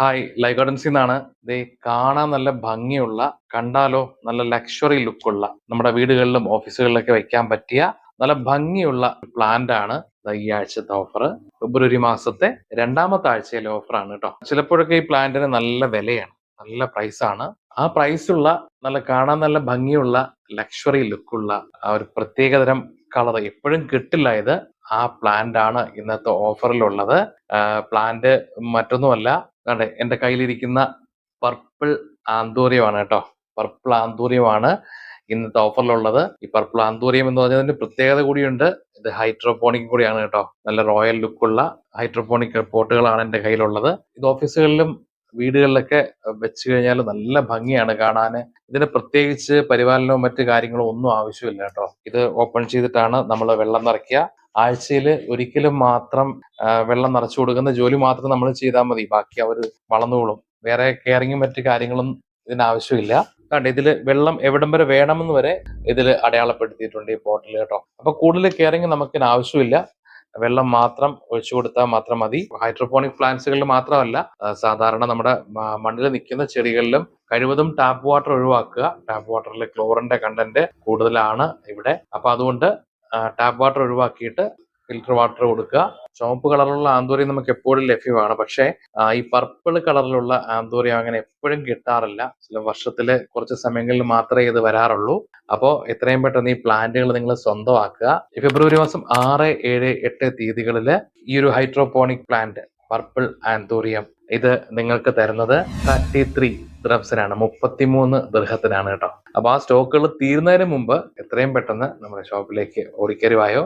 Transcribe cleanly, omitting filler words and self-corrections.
Hi ലൈഗോഡൻസിൽ നിന്നാണ്. ഇത് കാണാൻ നല്ല ഭംഗിയുള്ള, കണ്ടാലോ നല്ല ലക്ഷറി ലുക്കുള്ള, നമ്മുടെ വീടുകളിലും ഓഫീസുകളിലൊക്കെ വെക്കാൻ പറ്റിയ നല്ല ഭംഗിയുള്ള പ്ലാന്റ് ആണ് ഈ ആഴ്ചത്തെ ഓഫർ. ഫെബ്രുവരി മാസത്തെ രണ്ടാമത്തെ ആഴ്ചയിലെ ഓഫറാണ് കേട്ടോ. ചിലപ്പോഴൊക്കെ ഈ പ്ലാന്റിന് നല്ല വിലയാണ്, നല്ല പ്രൈസാണ്. ആ പ്രൈസുള്ള നല്ല കാണാൻ നല്ല ഭംഗിയുള്ള ലക്ഷറി ലുക്കുള്ള ആ ഒരു പ്രത്യേകതരം കളർ എപ്പോഴും കിട്ടില്ല. ഇത് ആ പ്ലാന്റ് ആണ് ഇന്നത്തെ ഓഫറിലുള്ളത്. പ്ലാന്റ് മറ്റൊന്നുമല്ല, അതെ എന്റെ കയ്യിലിരിക്കുന്ന പർപ്പിൾ ആന്തൂറിയമാണ് കേട്ടോ. പർപ്പിൾ ആന്തൂറിയമാണ് ഇന്നത്തെ ഓഫറിലുള്ളത്. ഈ പർപ്പിൾ ആന്തൂറിയം എന്ന് പറഞ്ഞതിന്റെ പ്രത്യേകത കൂടിയുണ്ട്. ഇത് ഹൈഡ്രോപോണിക് കൂടിയാണ് കേട്ടോ. നല്ല റോയൽ ലുക്കുള്ള ഹൈഡ്രോപോണിക് പോട്ടുകളാണ് എന്റെ കയ്യിലുള്ളത്. ഇത് ഓഫീസുകളിലും വീടുകളിലൊക്കെ വെച്ച് കഴിഞ്ഞാൽ നല്ല ഭംഗിയാണ് കാണാന്. ഇതിന് പ്രത്യേകിച്ച് പരിപാലനവും മറ്റു കാര്യങ്ങളും ഒന്നും ആവശ്യമില്ല കേട്ടോ. ഇത് ഓപ്പൺ ചെയ്തിട്ടാണ് നമ്മൾ വെള്ളം നിറയ്ക്കുക. ആഴ്ചയിൽ ഒരിക്കലും മാത്രം വെള്ളം നിറച്ചു കൊടുക്കുന്ന ജോലി മാത്രം നമ്മൾ ചെയ്താൽ മതി. ബാക്കി അവർ വളർന്നോളും. വേറെ കെയറിങ്ങും മറ്റു കാര്യങ്ങളും ഇതിനാവശ്യമില്ല. കണ്ടോ, ഇതില് വെള്ളം എവിടം വരെ വേണമെന്ന് വരെ ഇതിൽ അടയാളപ്പെടുത്തിയിട്ടുണ്ട് ഈ പോട്ടിൽ കേട്ടോ. അപ്പൊ കൂടുതൽ കെയറിങ് നമുക്കിന് ആവശ്യമില്ല. വെള്ളം മാത്രം ഒഴിച്ചു കൊടുത്താൽ മാത്രം മതി. ഹൈഡ്രോപോണിക് പ്ലാന്റ്സുകളിൽ മാത്രമല്ല, സാധാരണ നമ്മുടെ മണ്ണിൽ നിൽക്കുന്ന ചെടികളിലും കഴിവതും ടാപ്പ് വാട്ടർ ഒഴിവാക്കുക. ടാപ്പ് വാട്ടറിൽ ക്ലോറിന്റെ കണ്ടന്റ് കൂടുതലാണ് ഇവിടെ. അപ്പൊ അതുകൊണ്ട് ടാപ്പ് വാട്ടർ ഒഴിവാക്കിയിട്ട് ഫിൽറ്റർ വാട്ടർ കൊടുക്കുക. ചുവപ്പ് കളറിലുള്ള ആന്തൂറിയം നമുക്ക് എപ്പോഴും ലഭ്യമാണ്. പക്ഷേ ഈ പർപ്പിൾ കളറിലുള്ള ആന്തൂറിയം അങ്ങനെ എപ്പോഴും കിട്ടാറില്ല. ചില വർഷത്തില് കുറച്ച് സമയങ്ങളിൽ മാത്രമേ ഇത് വരാറുള്ളൂ. അപ്പോൾ എത്രയും പെട്ടെന്ന് ഈ പ്ലാന്റുകൾ നിങ്ങൾ സ്വന്തമാക്കുക. ഈ ഫെബ്രുവരി മാസം 6, 7, 8 തീയതികളില് ഈ ഒരു ഹൈഡ്രോപോണിക് പ്ലാന്റ് പർപ്പിൾ ആന്തൂറിയം ഇത് നിങ്ങൾക്ക് തരുന്നത് 33 ദിർഹംസിനാണ്, 33 ദിർഹത്തിനാണ് കേട്ടോ. അപ്പൊ ആ സ്റ്റോക്കുകൾ തീരുന്നതിന് മുമ്പ് എത്രയും പെട്ടെന്ന് നമ്മുടെ ഷോപ്പിലേക്ക് ഓടിക്കരുവായോ.